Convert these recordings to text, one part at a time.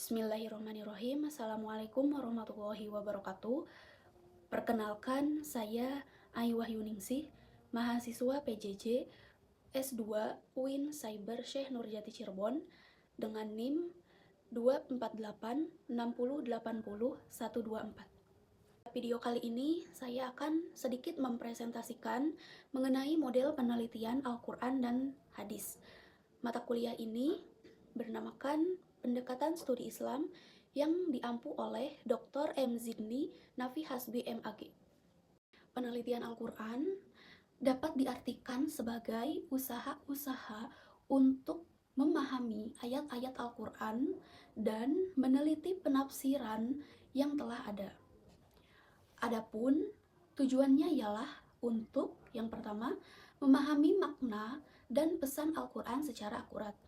Bismillahirrahmanirrahim. Assalamualaikum warahmatullahi wabarakatuh. Perkenalkan, saya Ayu Wahyuningsih, mahasiswa PJJ S2 UIN Cyber Syekh Nurjati Cirebon dengan NIM 24860800124. Video kali ini saya akan sedikit mempresentasikan mengenai model penelitian Al-Quran dan Hadis. Mata kuliah ini bernamakan Pendekatan Studi Islam yang diampu oleh Dr. M. Zidni Nafi Hasbi MAG. Penelitian Al-Quran dapat diartikan sebagai usaha-usaha untuk memahami ayat-ayat Al-Quran dan meneliti penafsiran yang telah ada. Adapun tujuannya ialah untuk yang pertama, memahami makna dan pesan Al-Quran secara akurat.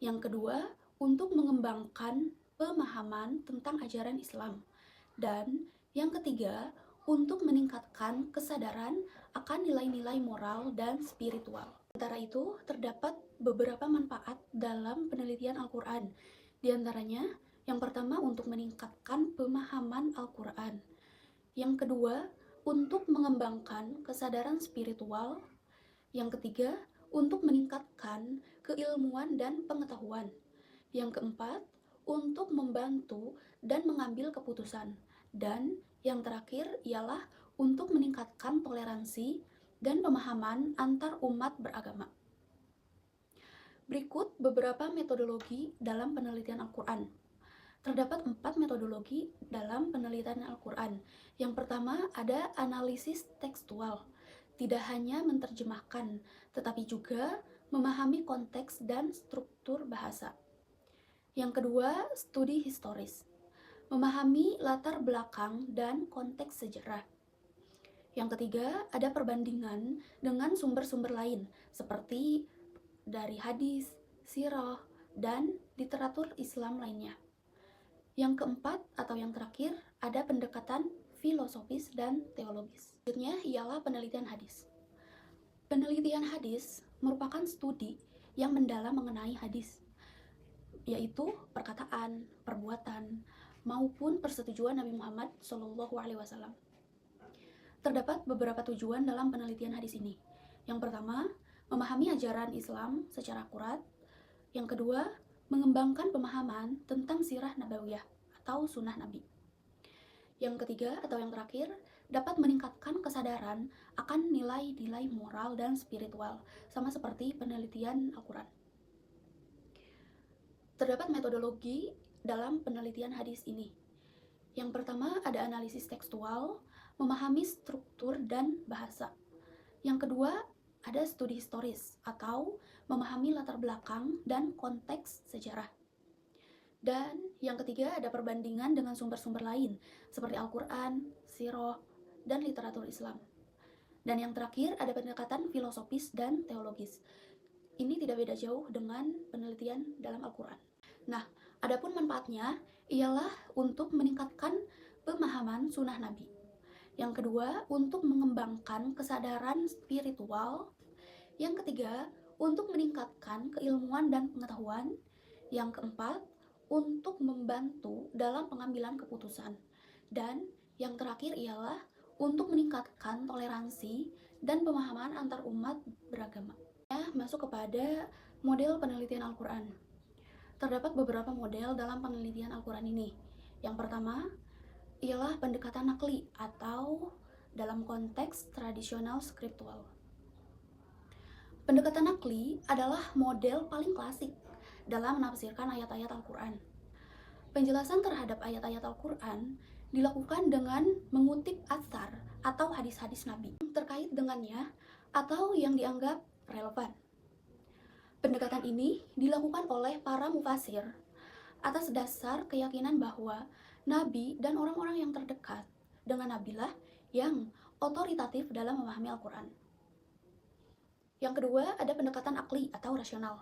Yang kedua, untuk mengembangkan pemahaman tentang ajaran Islam. Dan yang ketiga, untuk meningkatkan kesadaran akan nilai-nilai moral dan spiritual. Sementara itu, terdapat beberapa manfaat dalam penelitian Al-Quran. Di antaranya, yang pertama untuk meningkatkan pemahaman Al-Quran. Yang kedua, untuk mengembangkan kesadaran spiritual. Yang ketiga, untuk meningkatkan keilmuan dan pengetahuan. Yang keempat, untuk membantu dan mengambil keputusan. Dan yang terakhir ialah untuk meningkatkan toleransi dan pemahaman antar umat beragama. Berikut beberapa metodologi dalam penelitian Al-Quran. Terdapat 4 metodologi dalam penelitian Al-Quran. Yang pertama ada analisis tekstual. Tidak hanya menerjemahkan, tetapi juga memahami konteks dan struktur bahasa. Yang kedua, studi historis. Memahami latar belakang dan konteks sejarah. Yang ketiga, ada perbandingan dengan sumber-sumber lain, seperti dari hadis, sirah, dan literatur Islam lainnya. Yang keempat atau yang terakhir, ada pendekatan filosofis dan teologis. Selanjutnya ialah penelitian hadis. Penelitian hadis merupakan studi yang mendalam mengenai hadis, yaitu perkataan, perbuatan, maupun persetujuan Nabi Muhammad SAW. Terdapat beberapa tujuan dalam penelitian hadis ini. Yang pertama, memahami ajaran Islam secara akurat. Yang kedua, mengembangkan pemahaman tentang sirah nabawiyah atau sunnah Nabi. Yang ketiga atau yang terakhir, dapat meningkatkan kesadaran akan nilai-nilai moral dan spiritual, sama seperti penelitian Al-Quran. Terdapat metodologi dalam penelitian hadis ini. Yang pertama ada analisis tekstual, memahami struktur dan bahasa. Yang kedua ada studi historis atau memahami latar belakang dan konteks sejarah. Dan yang ketiga ada perbandingan dengan sumber-sumber lain seperti Al-Quran, sirah, dan literatur Islam. Dan yang terakhir ada pendekatan filosofis dan teologis. Ini tidak beda jauh dengan penelitian dalam Al-Quran. Nah, adapun manfaatnya ialah untuk meningkatkan pemahaman sunnah Nabi. Yang kedua, untuk mengembangkan kesadaran spiritual. Yang ketiga, untuk meningkatkan keilmuan dan pengetahuan. Yang keempat, untuk membantu dalam pengambilan keputusan. Dan yang terakhir ialah untuk meningkatkan toleransi dan pemahaman antar umat beragama. Masuk kepada model penelitian Al-Quran. Terdapat beberapa model dalam penelitian Al-Quran ini. Yang pertama ialah pendekatan nakli atau dalam konteks tradisional skriptual. Pendekatan nakli adalah model paling klasik dalam menafsirkan ayat-ayat Al-Quran. Penjelasan terhadap ayat-ayat Al-Quran dilakukan dengan mengutip atsar atau hadis-hadis Nabi terkait dengannya atau yang dianggap relevan. Pendekatan ini dilakukan oleh para mufasir atas dasar keyakinan bahwa Nabi dan orang-orang yang terdekat dengan Nabilah yang otoritatif dalam memahami Al-Quran. Yang kedua ada pendekatan akli atau rasional.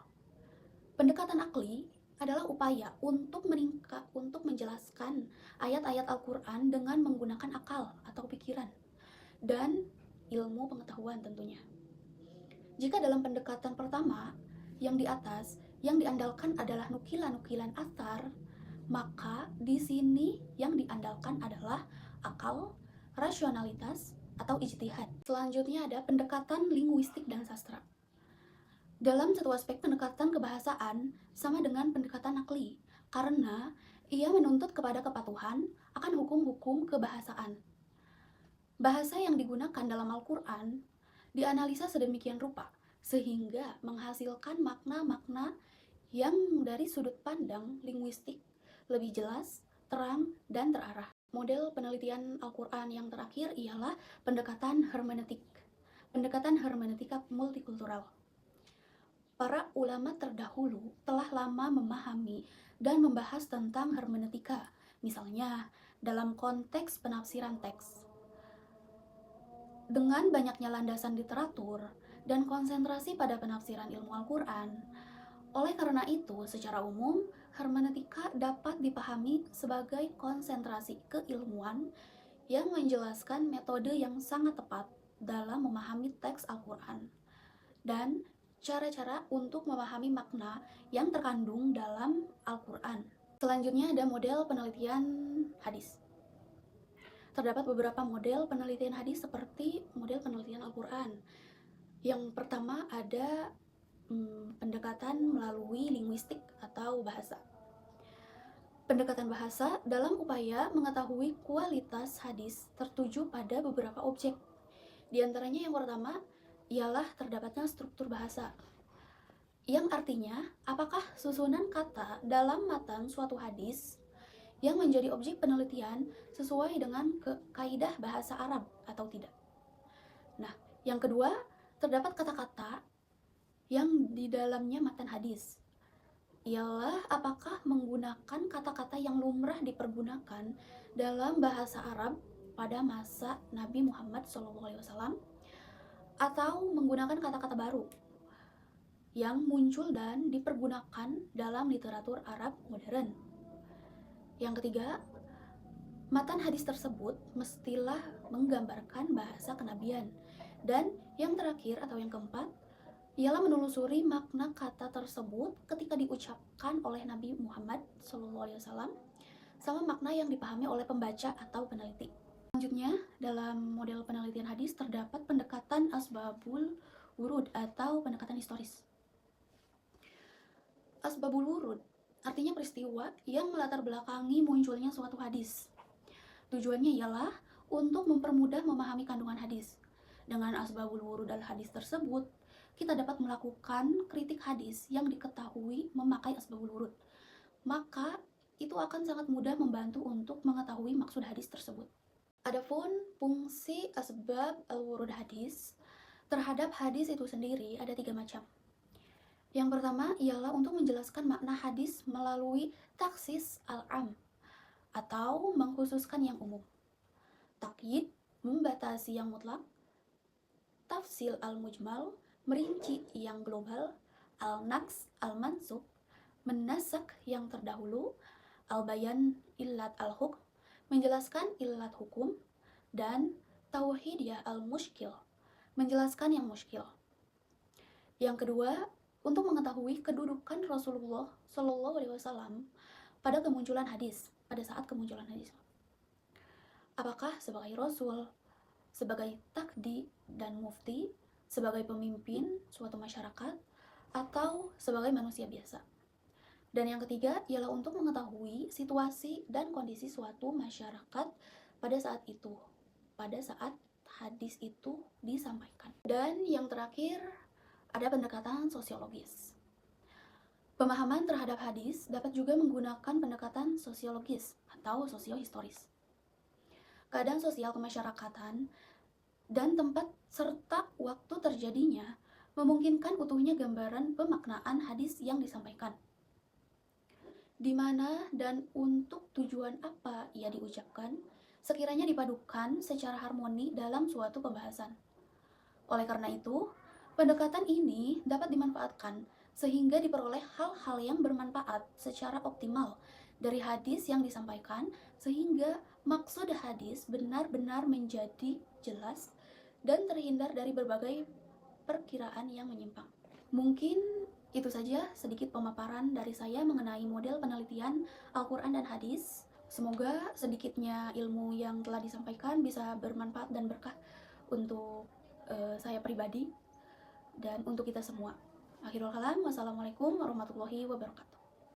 Pendekatan akli adalah upaya untuk menjelaskan ayat-ayat Al-Quran dengan menggunakan akal atau pikiran dan ilmu pengetahuan tentunya. Jika dalam pendekatan pertama yang di atas yang diandalkan adalah nukilan-nukilan atsar, Maka di sini yang diandalkan adalah akal, rasionalitas, atau ijtihad. Selanjutnya ada pendekatan linguistik dan sastra. Dalam satu aspek, pendekatan kebahasaan sama dengan pendekatan akli, karena ia menuntut kepada kepatuhan akan hukum-hukum kebahasaan. Bahasa yang digunakan dalam Al-Quran dianalisa sedemikian rupa, sehingga menghasilkan makna-makna yang dari sudut pandang linguistik lebih jelas, terang, dan terarah. Model penelitian Al-Quran yang terakhir ialah pendekatan hermeneutik. Pendekatan hermeneutika multikultural. Para ulama terdahulu telah lama memahami dan membahas tentang hermeneutika, misalnya dalam konteks penafsiran teks. Dengan banyaknya landasan literatur dan konsentrasi pada penafsiran ilmu Al-Quran, oleh karena itu, secara umum, hermeneutika dapat dipahami sebagai konsentrasi keilmuan yang menjelaskan metode yang sangat tepat dalam memahami teks Al-Quran dan cara-cara untuk memahami makna yang terkandung dalam Al-Quran. Selanjutnya ada model penelitian hadis. Terdapat beberapa model penelitian hadis seperti model penelitian Al-Quran. Yang pertama ada pendekatan melalui linguistik atau bahasa. Pendekatan bahasa dalam upaya mengetahui kualitas hadis tertuju pada beberapa objek. Di antaranya yang pertama ialah terdapatnya struktur bahasa, yang artinya apakah susunan kata dalam matan suatu hadis yang menjadi objek penelitian sesuai dengan kaidah bahasa Arab atau tidak. Nah, yang kedua, terdapat kata-kata yang di dalamnya matan hadis, ialah apakah menggunakan kata-kata yang lumrah dipergunakan dalam bahasa Arab pada masa Nabi Muhammad SAW atau menggunakan kata-kata baru yang muncul dan dipergunakan dalam literatur Arab modern. Yang ketiga, matan hadis tersebut mestilah menggambarkan bahasa kenabian. Dan yang terakhir atau yang keempat ialah menelusuri makna kata tersebut ketika diucapkan oleh Nabi Muhammad SAW sama makna yang dipahami oleh pembaca atau peneliti. Selanjutnya, dalam model penelitian hadis terdapat pendekatan asbabul wurud atau pendekatan historis. Asbabul wurud artinya peristiwa yang melatar belakangi munculnya suatu hadis. Tujuannya ialah untuk mempermudah memahami kandungan hadis. Dengan asbabul wurud al-hadis tersebut, kita dapat melakukan kritik hadis yang diketahui memakai asbabul wurud. Maka itu akan sangat mudah membantu untuk mengetahui maksud hadis tersebut. Adapun fungsi asbab al-wurud hadis terhadap hadis itu sendiri ada 3 macam. Yang pertama ialah untuk menjelaskan makna hadis melalui taksis al-am atau mengkhususkan yang umum. Takyid membatasi yang mutlak. Tafsil al-mujmal merinci yang global. Al-naqs al-mansub menasak yang terdahulu. Al-bayan illat al-hukm menjelaskan illat hukum. Dan tauhidiyah al-mushkil menjelaskan yang mushkil. Yang kedua, untuk mengetahui kedudukan Rasulullah SAW pada kemunculan hadis, pada saat kemunculan hadis. Apakah sebagai Rasul, sebagai takdi dan mufti, sebagai pemimpin suatu masyarakat, atau sebagai manusia biasa. Dan yang ketiga ialah untuk mengetahui situasi dan kondisi suatu masyarakat pada saat itu, pada saat hadis itu disampaikan. Dan yang terakhir ada pendekatan sosiologis. Pemahaman terhadap hadis dapat juga menggunakan pendekatan sosiologis atau sosiohistoris. Keadaan sosial kemasyarakatan dan tempat serta waktu terjadinya memungkinkan utuhnya gambaran pemaknaan hadis yang disampaikan. Di mana dan untuk tujuan apa ia diucapkan, sekiranya dipadukan secara harmoni dalam suatu pembahasan. Oleh karena itu, pendekatan ini dapat dimanfaatkan sehingga diperoleh hal-hal yang bermanfaat secara optimal dari hadis yang disampaikan, sehingga maksud hadis benar-benar menjadi jelas dan terhindar dari berbagai perkiraan yang menyimpang. Mungkin Itu saja sedikit pemaparan dari saya mengenai model penelitian Al-Quran dan Hadis. Semoga sedikitnya ilmu yang telah disampaikan bisa bermanfaat dan berkah untuk saya pribadi dan untuk kita semua. Akhirul kalam, wassalamualaikum warahmatullahi wabarakatuh.